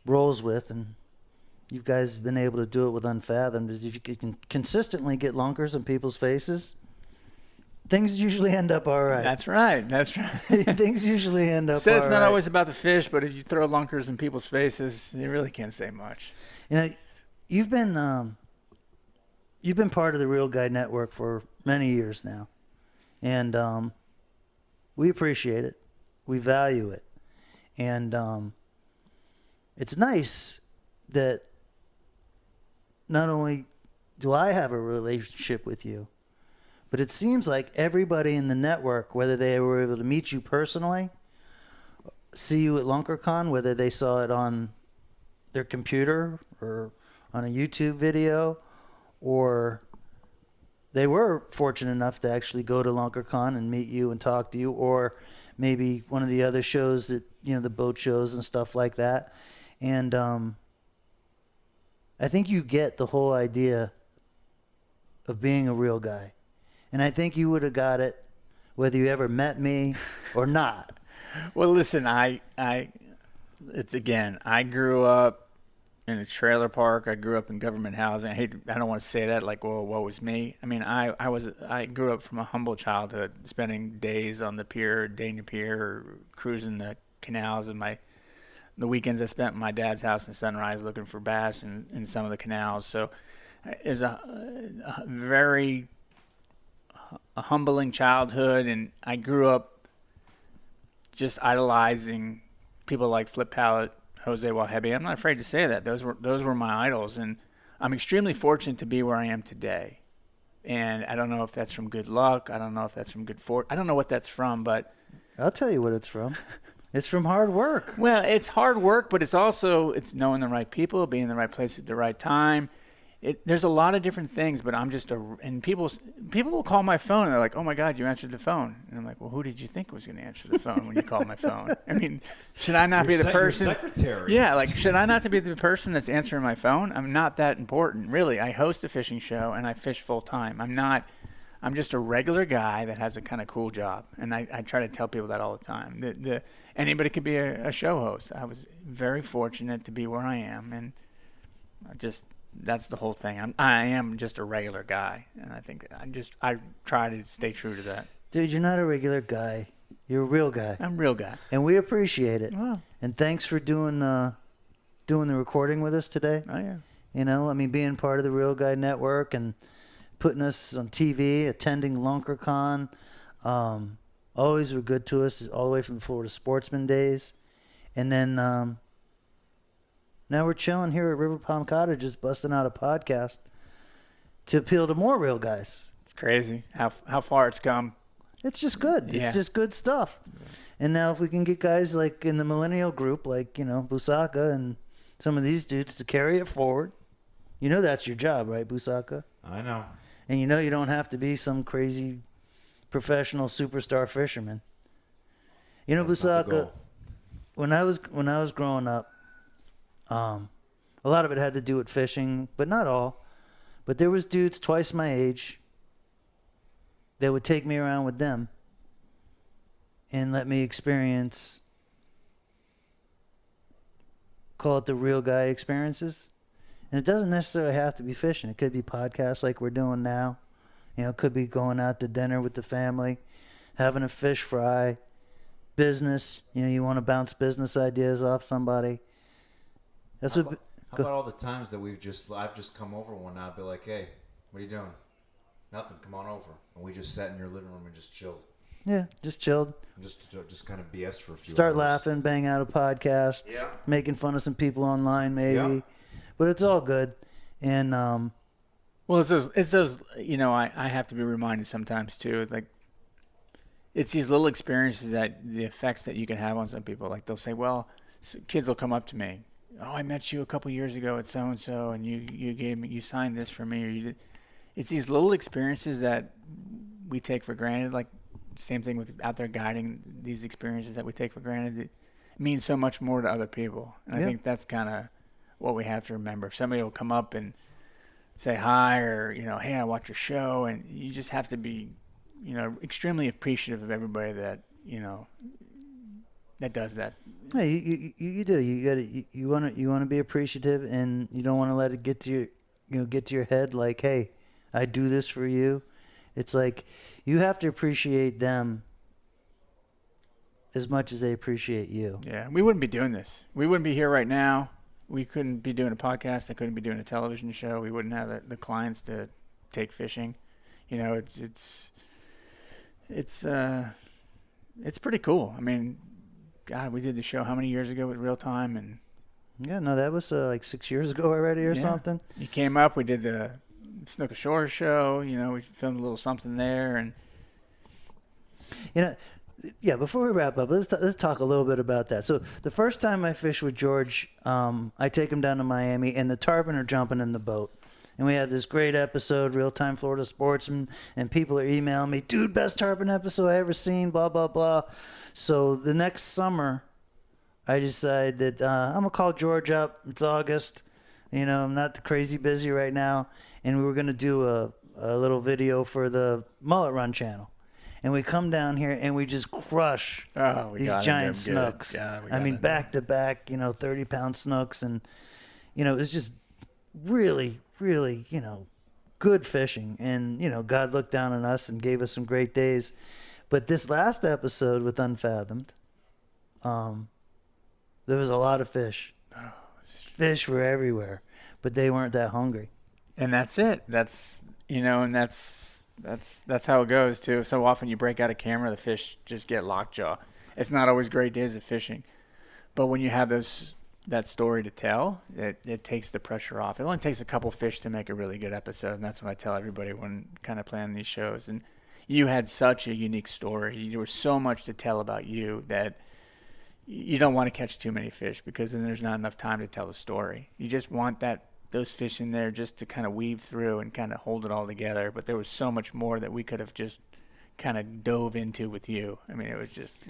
rolls with, and you guys have been able to do it with Unfathomed, is if you can consistently get lunkers in people's faces, things usually end up all right. That's right. Things usually end up all right. So it's not always about the fish, but if you throw lunkers in people's faces, you really can't say much. You've been part of the Real Guy Network for many years now, and we appreciate it. We value it, and it's nice that not only do I have a relationship with you, but it seems like everybody in the network, whether they were able to meet you personally, see you at LunkerCon, whether they saw it on their computer or on a YouTube video, or they were fortunate enough to actually go to LunkerCon and meet you and talk to you, or maybe one of the other shows that, the boat shows and stuff like that. And I think you get the whole idea of being a real guy. And I think you would have got it whether you ever met me or not. Well, listen, I grew up in a trailer park. I grew up in government housing. I don't want to say that like, well, what was me? I mean, I grew up from a humble childhood, spending days on the pier, Dania Pier, or cruising the canals, and the weekends I spent at my dad's house in Sunrise looking for bass in some of the canals. So there's a very humbling childhood, and I grew up just idolizing people like Flip Pallet, Jose Wahebi. I'm not afraid to say that. Those were my idols, and I'm extremely fortunate to be where I am today. And I don't know if that's from good luck. I don't know if that's from good fortune. I don't know what that's from, but I'll tell you what it's from. It's from hard work. Well, it's hard work, but it's knowing the right people, being in the right place at the right time. There's a lot of different things, but I'm just and people will call my phone and they're like, "Oh my God, you answered the phone." And I'm like, "Well, who did you think was going to answer the phone when you called my phone?" I mean, should I not be the person? Your secretary. Yeah, like should I not be the person that's answering my phone? I'm not that important, really. I host a fishing show and I fish full time. I'm just a regular guy that has a kind of cool job, and I try to tell people that all the time. Anybody could be a show host. I was very fortunate to be where I am, and that's the whole thing. I am just a regular guy, and I think I try to stay true to that. Dude, you're not a regular guy. You're a real guy. I'm a real guy, and we appreciate it. Wow. And thanks for doing the recording with us today. Oh yeah. Being part of the Real Guy Network and putting us on TV, attending LunkerCon. Always were good to us, all the way from Florida Sportsman days. And then now we're chilling here at River Palm Cottages, busting out a podcast to appeal to more real guys. It's crazy how far it's come. It's just good. Yeah. It's just good stuff. And now if we can get guys like in the millennial group, like, Busaka and some of these dudes to carry it forward. That's your job, right, Busaka? I know. And you don't have to be some crazy professional superstar fisherman. Busaka, when I was growing up, a lot of it had to do with fishing, but not all. But there was dudes twice my age that would take me around with them and let me experience call it the real guy experiences. And it doesn't necessarily have to be fishing. It could be podcasts like we're doing now. You know, it could be going out to dinner with the family, having a fish fry, business. You know, you want to bounce business ideas off somebody. That's How about all the times that I've just come over one night, be like, hey, what are you doing? Nothing. Come on over. And we just sat in your living room and just chilled. Yeah, just chilled. Just kind of BS for a few Start hours. laughing, bang out a podcast, Yeah. making fun of some people online maybe. Yeah. But it's all good. And Well, it's those, you know, I have to be reminded sometimes too, like, it's these little experiences that the effects that you can have on some people. Like they'll say, well, kids will come up to me. Oh, I met you a couple years ago at so-and-so and you signed this for me. Or you did. It's these little experiences that we take for granted. Like same thing with out there guiding, these experiences that we take for granted. It means so much more to other people. And I think that's kind of what we have to remember. If somebody will come up and say hi or, you know, hey, I watch your show, and you just have to be, you know, extremely appreciative of everybody that, you know, that does that. yeah, you do. You want to be appreciative, and you don't want to let it get to your head like, hey, I do this for you. It's like you have to appreciate them as much as they appreciate you. Yeah, we wouldn't be doing this. We wouldn't be here right now. We couldn't be doing a podcast. I couldn't be doing a television show. We wouldn't have the clients to take fishing. You know, it's pretty cool. I mean, God, we did the show how many years ago with Real Time, and Yeah, no, that was like 6 years ago already or something. You came up. We did the Snook Ashore show. You know, we filmed a little something there, and You know, yeah, before we wrap up, let's talk a little bit about that. So the first time I fished with George, I take him down to Miami, and the tarpon are jumping in the boat. And we had this great episode, Real Time Florida Sportsman, and people are emailing me, dude, best tarpon episode I ever seen, blah, blah, blah. So the next summer, I decided that I'm going to call George up. It's August. You know, I'm not crazy busy right now. And we were going to do a little video for the Mullet Run channel. And we come down here and we just crush these giant snooks. I mean, back to back, 30-pound snooks. And, it was just really, really, good fishing. And, God looked down on us and gave us some great days. But this last episode with Unfathomed, there was a lot of fish. Fish were everywhere, but they weren't that hungry. And that's it. That's how it goes too. So often you break out a camera, the fish just get lockjaw. It's not always great days of fishing, but when you have that story to tell, it takes the pressure off. It only takes a couple fish to make a really good episode, and that's what I tell everybody when kind of planning these shows. And you had such a unique story. There was so much to tell about you that you don't want to catch too many fish because then there's not enough time to tell the story. You just want those fish in there just to kind of weave through and kind of hold it all together. But there was so much more that we could have just kind of dove into with you. I mean,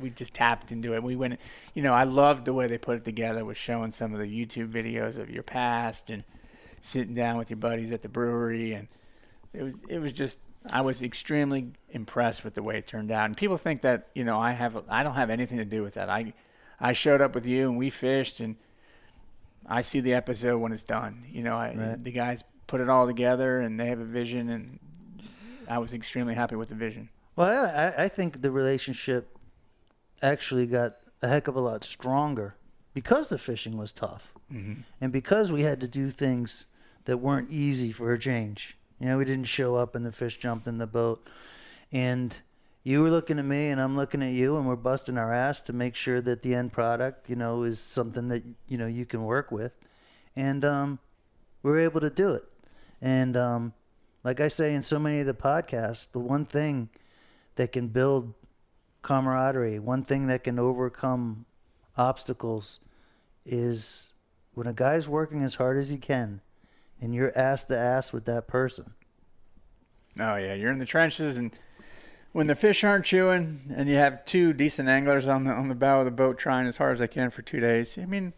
we just tapped into it. We went, I loved the way they put it together with showing some of the YouTube videos of your past and sitting down with your buddies at the brewery. And it was just, I was extremely impressed with the way it turned out. And people think that, I don't have anything to do with that. I showed up with you and we fished, and I see the episode when it's done. The guys put it all together and they have a vision, and I was extremely happy with the vision. Well, I think the relationship actually got a heck of a lot stronger because the fishing was tough. Mm-hmm. And because we had to do things that weren't easy for a change. We didn't show up and the fish jumped in the boat. And you were looking at me and I'm looking at you, and we're busting our ass to make sure that the end product, is something that, you can work with. And we were able to do it. And like I say in so many of the podcasts, the one thing that can build camaraderie, one thing that can overcome obstacles is when a guy's working as hard as he can and you're ass to ass with that person. Oh, yeah. You're in the trenches, and when the fish aren't chewing and you have two decent anglers on the bow of the boat trying as hard as they can for 2 days, I mean,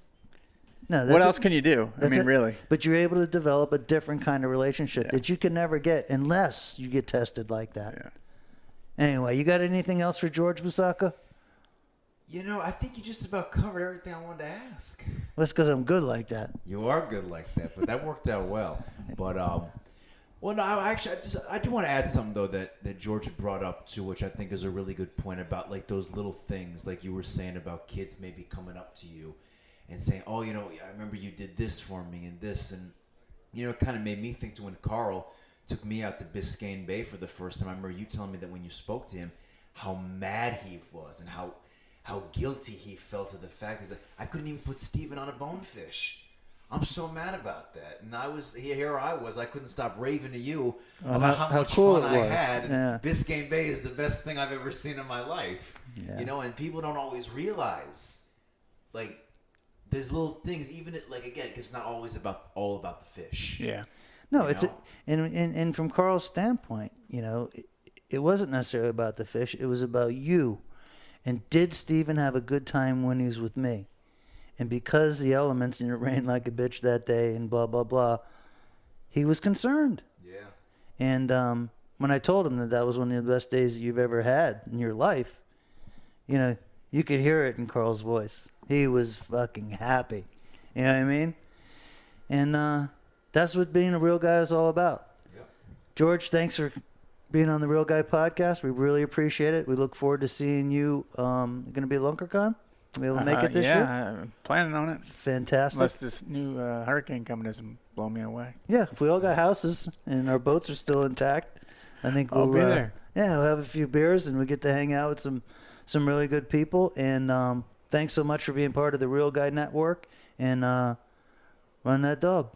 what else can you do? I mean, really. But you're able to develop a different kind of relationship that you can never get unless you get tested like that. Yeah. Anyway, you got anything else for George Busaka? I think you just about covered everything I wanted to ask. That's because I'm good like that. You are good like that, but that worked out well. But well, no, I do want to add something though that George had brought up too, which I think is a really good point about like those little things, like you were saying about kids maybe coming up to you and saying, "Oh, you know, I remember you did this for me and this," and you know, it kind of made me think to when Carl took me out to Biscayne Bay for the first time. I remember you telling me that when you spoke to him, how mad he was and how guilty he felt of the fact is that I couldn't even put Steven on a bonefish. I'm so mad about that. And I couldn't stop raving to you about how much cool fun it I was. had. And Yeah. Biscayne Bay is the best thing I've ever seen in my life. Yeah. You know, and people don't always realize, like, there's little things, even like again, because it's not always all about the fish. Yeah. No, You it's know? and from Carl's standpoint, you know, it wasn't necessarily about the fish. It was about you. And did Steven have a good time when he was with me? And because the elements and it rained like a bitch that day and blah, blah, blah, he was concerned. Yeah. And when I told him that was one of the best days that you've ever had in your life, you know, you could hear it in Carl's voice. He was fucking happy. You know what I mean? And that's what being a real guy is all about. Yeah. George, thanks for being on the Real Guy podcast. We really appreciate it. We look forward to seeing you. Going to be at LunkerCon? Be able to make it this year? Yeah, I'm planning on it. Fantastic. Unless this new hurricane coming doesn't blow me away. Yeah, if we all got houses and our boats are still intact, I think I'll we'll be there. Yeah, we'll have a few beers and we get to hang out with some really good people. And thanks so much for being part of the Real Guy Network and run that dog.